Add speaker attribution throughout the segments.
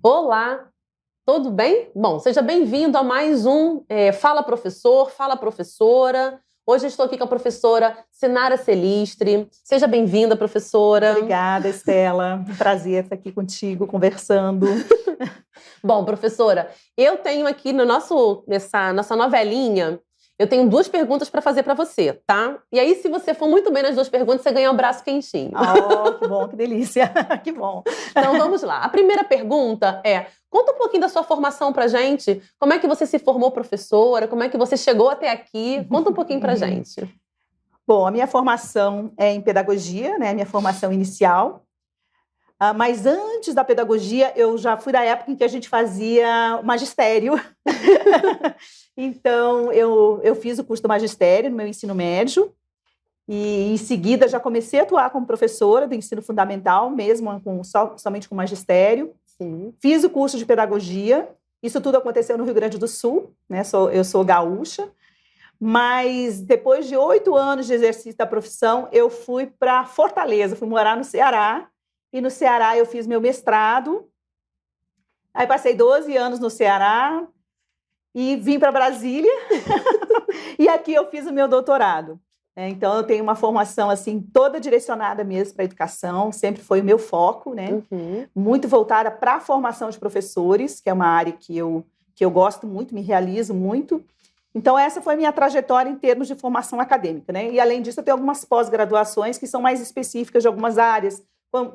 Speaker 1: Olá, tudo bem? Bom, seja bem-vindo a mais um Fala Professor, Fala Professora. Hoje eu estou aqui com a professora Sinara Celistre. Seja bem-vinda, professora.
Speaker 2: Obrigada, Estela. Um prazer estar aqui contigo, conversando.
Speaker 1: Bom, professora, eu tenho aqui nessa nossa novelinha, eu tenho 2 perguntas para fazer para você, tá? E aí, se você for muito bem nas 2 perguntas, você ganha um braço quentinho.
Speaker 2: Oh, que bom, que delícia. Que bom.
Speaker 1: Então, vamos lá. A primeira pergunta é: conta um pouquinho da sua formação pra gente. Como é que você se formou professora? Como é que você chegou até aqui? Conta um pouquinho pra gente.
Speaker 2: Bom, a minha formação é em pedagogia, né? Minha formação inicial. Mas antes da pedagogia, eu já fui da época em que a gente fazia magistério. Então, eu fiz o curso do magistério no meu ensino médio. E, em seguida, já comecei a atuar como professora do ensino fundamental, mesmo somente com magistério.
Speaker 1: Sim.
Speaker 2: Fiz o curso de pedagogia. Isso tudo aconteceu no Rio Grande do Sul, né? Eu sou gaúcha. Mas, depois de 8 anos de exercício da profissão, eu fui para Fortaleza, fui morar no Ceará. E no Ceará eu fiz meu mestrado. Aí passei 12 anos no Ceará e vim para Brasília. E aqui eu fiz o meu doutorado. Então, eu tenho uma formação assim toda direcionada mesmo para a educação, sempre foi o meu foco, né?
Speaker 1: Uhum.
Speaker 2: Muito voltada para a formação de professores, que é uma área que eu gosto muito, me realizo muito. Então, essa foi a minha trajetória em termos de formação acadêmica, né? E, além disso, eu tenho algumas pós-graduações que são mais específicas de algumas áreas.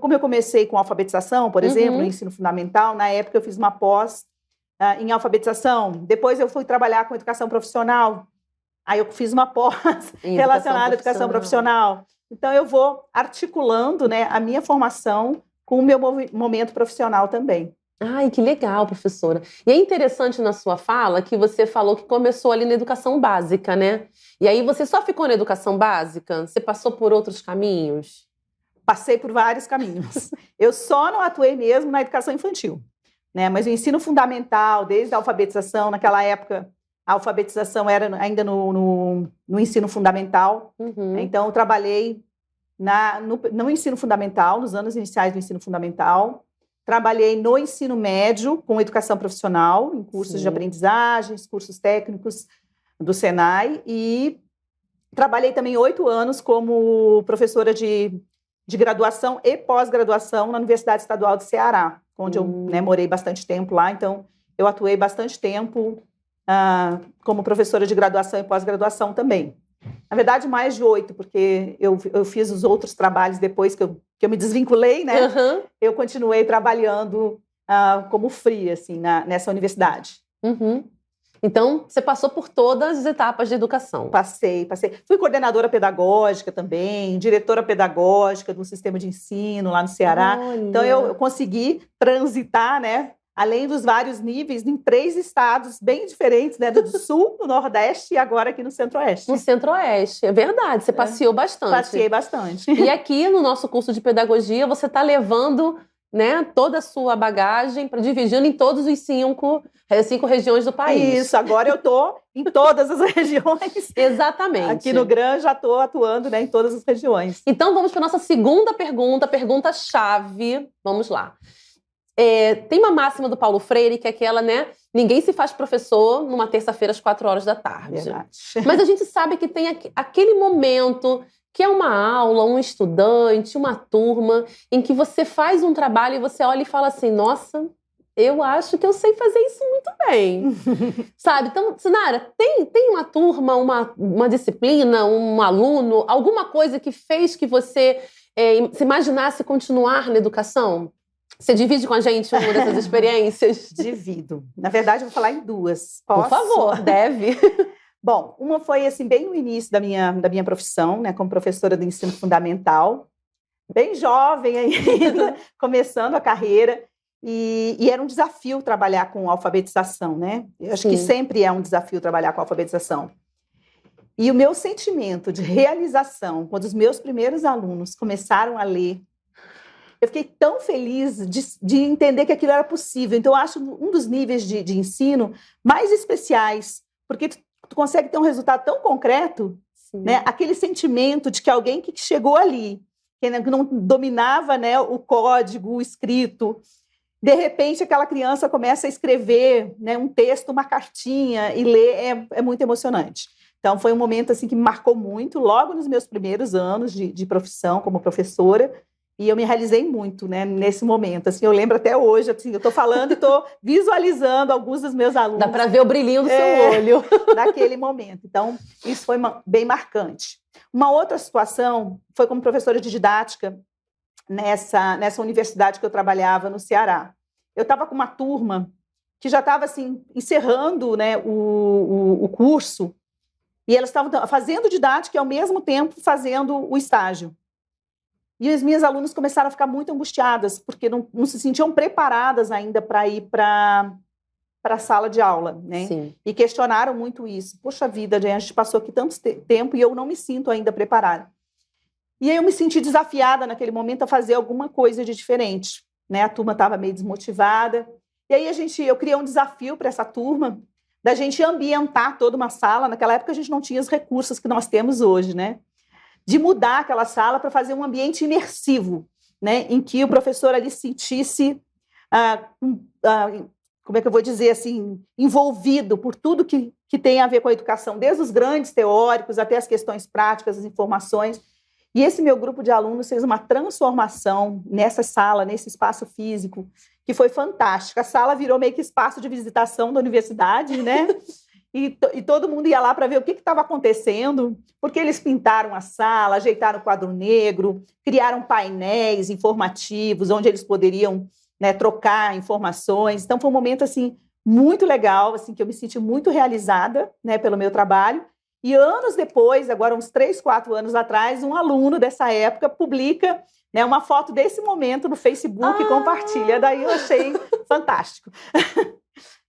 Speaker 2: Como eu comecei com alfabetização, por exemplo, no ensino fundamental, na época eu fiz uma pós em alfabetização. Depois eu fui trabalhar com educação profissional. Aí eu fiz uma pós relacionada à educação profissional. Então, eu vou articulando, né, a minha formação com o meu momento profissional também.
Speaker 1: Ai, que legal, professora. E é interessante na sua fala que você falou que começou ali na educação básica, né? E aí você só ficou na educação básica? Você passou por outros caminhos?
Speaker 2: Passei por vários caminhos. Eu só não atuei mesmo na educação infantil, né? Mas o ensino fundamental, desde a alfabetização, naquela época, a alfabetização era ainda no ensino fundamental.
Speaker 1: Uhum.
Speaker 2: Então, eu trabalhei no ensino fundamental, nos anos iniciais do ensino fundamental. Trabalhei no ensino médio, com educação profissional, em cursos de aprendizagens, cursos técnicos do Senai. E trabalhei também 8 anos como professora de graduação e pós-graduação na Universidade Estadual do Ceará, onde eu morei bastante tempo lá. Então, eu atuei bastante tempo como professora de graduação e pós-graduação também. Na verdade, mais de 8, porque eu fiz os outros trabalhos depois que eu me desvinculei, né?
Speaker 1: Uhum.
Speaker 2: Eu continuei trabalhando como free, assim, nessa universidade.
Speaker 1: Uhum. Então, você passou por todas as etapas de educação.
Speaker 2: Passei. Fui coordenadora pedagógica também, diretora pedagógica do sistema de ensino lá no Ceará.
Speaker 1: Olha.
Speaker 2: Então, eu consegui transitar, né? Além dos vários níveis, em 3 estados bem diferentes, né? Do Sul, do Nordeste e agora aqui no Centro-Oeste.
Speaker 1: No Centro-Oeste, é verdade, você passeou bastante.
Speaker 2: Passei bastante.
Speaker 1: E aqui no nosso curso de pedagogia, você está levando, né, toda a sua bagagem, dividindo em todos os 5 regiões do país.
Speaker 2: Isso, agora eu estou em todas as regiões.
Speaker 1: Exatamente.
Speaker 2: Aqui no GRAN já estou atuando, né, em todas as regiões.
Speaker 1: Então vamos para a nossa segunda pergunta-chave. Vamos lá. Tem uma máxima do Paulo Freire, que é aquela, né? Ninguém se faz professor numa terça-feira às 4 horas da tarde.
Speaker 2: Verdade.
Speaker 1: Mas a gente sabe que tem aquele momento que é uma aula, um estudante, uma turma, em que você faz um trabalho e você olha e fala assim, nossa, eu acho que eu sei fazer isso muito bem. Sabe? Então, Sinara, tem uma turma, uma disciplina, um aluno, alguma coisa que fez que você se imaginasse continuar na educação? Você divide com a gente uma dessas experiências?
Speaker 2: Divido. Na verdade, eu vou falar em 2. Posso?
Speaker 1: Por favor, deve.
Speaker 2: Bom, uma foi assim, bem no início da minha profissão, né, como professora do ensino fundamental, bem jovem ainda, começando a carreira, e era um desafio trabalhar com alfabetização, né? Eu acho que sempre é um desafio trabalhar com alfabetização. E o meu sentimento de realização, quando os meus primeiros alunos começaram a ler, eu fiquei tão feliz de entender que aquilo era possível. Então, eu acho um dos níveis de ensino mais especiais, porque tu consegue ter um resultado tão concreto, né? Aquele sentimento de que alguém que chegou ali, que não dominava, né, o código, o escrito, de repente aquela criança começa a escrever, né, um texto, uma cartinha e ler, é muito emocionante. Então foi um momento assim que me marcou muito, logo nos meus primeiros anos de profissão como professora, e eu me realizei muito, né, nesse momento. Assim, eu lembro até hoje, assim, eu estou falando e estou visualizando alguns dos meus alunos.
Speaker 1: Dá para ver o brilhinho do seu olho.
Speaker 2: Naquele momento. Então, isso foi bem marcante. Uma outra situação foi como professora de didática nessa universidade que eu trabalhava no Ceará. Eu estava com uma turma que já estava assim, encerrando, né, o curso, e elas estavam fazendo didática e, ao mesmo tempo, fazendo o estágio. E as minhas alunas começaram a ficar muito angustiadas, porque não se sentiam preparadas ainda para ir para a sala de aula, né?
Speaker 1: Sim.
Speaker 2: E questionaram muito isso. Poxa vida, a gente passou aqui tanto tempo e eu não me sinto ainda preparada. E aí eu me senti desafiada naquele momento a fazer alguma coisa de diferente, né? A turma estava meio desmotivada. E aí eu criei um desafio para essa turma, da gente ambientar toda uma sala. Naquela época a gente não tinha os recursos que nós temos hoje, né? De mudar aquela sala para fazer um ambiente imersivo, né? Em que o professor ali se sentisse, como é que eu vou dizer assim, envolvido por tudo que tem a ver com a educação, desde os grandes teóricos até as questões práticas, as informações. E esse meu grupo de alunos fez uma transformação nessa sala, nesse espaço físico, que foi fantástica. A sala virou meio que espaço de visitação da universidade, né? E todo mundo ia lá para ver o que estava acontecendo, porque eles pintaram a sala, ajeitaram o quadro negro, criaram painéis informativos, onde eles poderiam, né, trocar informações. Então, foi um momento assim, muito legal, assim, que eu me senti muito realizada, né, pelo meu trabalho. E anos depois, agora uns 3, 4 anos atrás, um aluno dessa época publica, né, uma foto desse momento no Facebook e compartilha. Daí eu achei fantástico.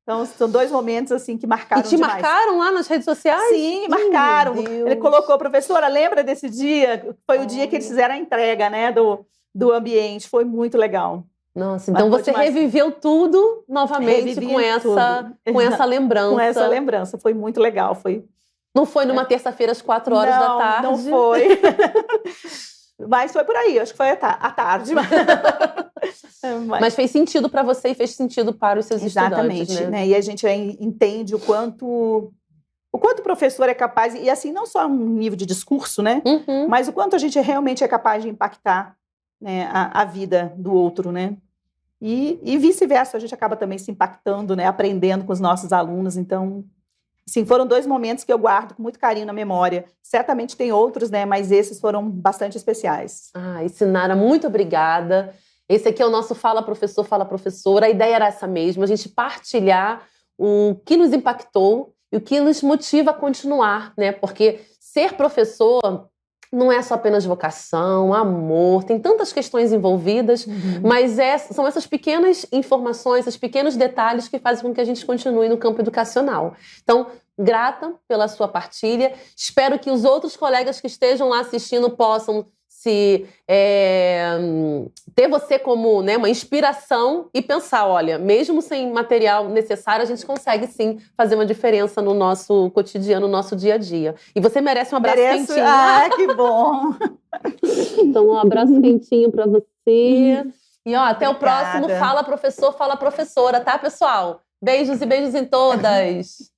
Speaker 2: Então, são 2 momentos assim que marcaram demais.
Speaker 1: E te marcaram lá nas redes sociais?
Speaker 2: Sim, marcaram. Ele colocou, professora, lembra desse dia? Foi o dia que eles fizeram a entrega, né, do ambiente. Foi muito legal.
Speaker 1: Nossa, então você reviveu tudo novamente com essa lembrança.
Speaker 2: Com essa lembrança, foi muito legal.
Speaker 1: Não foi numa terça-feira às 4 horas da tarde?
Speaker 2: Não foi. Mas foi por aí, acho que foi à tarde.
Speaker 1: Mas fez sentido para você e fez sentido para os seus estudantes,
Speaker 2: né? E a gente entende o quanto o professor é capaz, e assim, não só um nível de discurso, né?
Speaker 1: Uhum.
Speaker 2: Mas o quanto a gente realmente é capaz de impactar, né, a vida do outro, né? E vice-versa, a gente acaba também se impactando, né? Aprendendo com os nossos alunos. Então, sim, foram 2 momentos que eu guardo com muito carinho na memória. Certamente tem outros, né? Mas esses foram bastante especiais.
Speaker 1: Sinara, muito obrigada. Esse aqui é o nosso Fala Professor, Fala Professora. A ideia era essa mesmo, a gente partilhar o que nos impactou e o que nos motiva a continuar, né? Porque ser professor não é só apenas vocação, amor, tem tantas questões envolvidas, mas são essas pequenas informações, esses pequenos detalhes que fazem com que a gente continue no campo educacional. Então, grata pela sua partilha. Espero que os outros colegas que estejam lá assistindo possam ter você como, né, uma inspiração e pensar, olha, mesmo sem material necessário, a gente consegue sim fazer uma diferença no nosso cotidiano, no nosso dia a dia. E você merece um abraço quentinho.
Speaker 2: Que bom!
Speaker 1: Então, um abraço quentinho para você. E até o próximo Fala Professor, Fala Professora, tá, pessoal? Beijos e beijos em todas!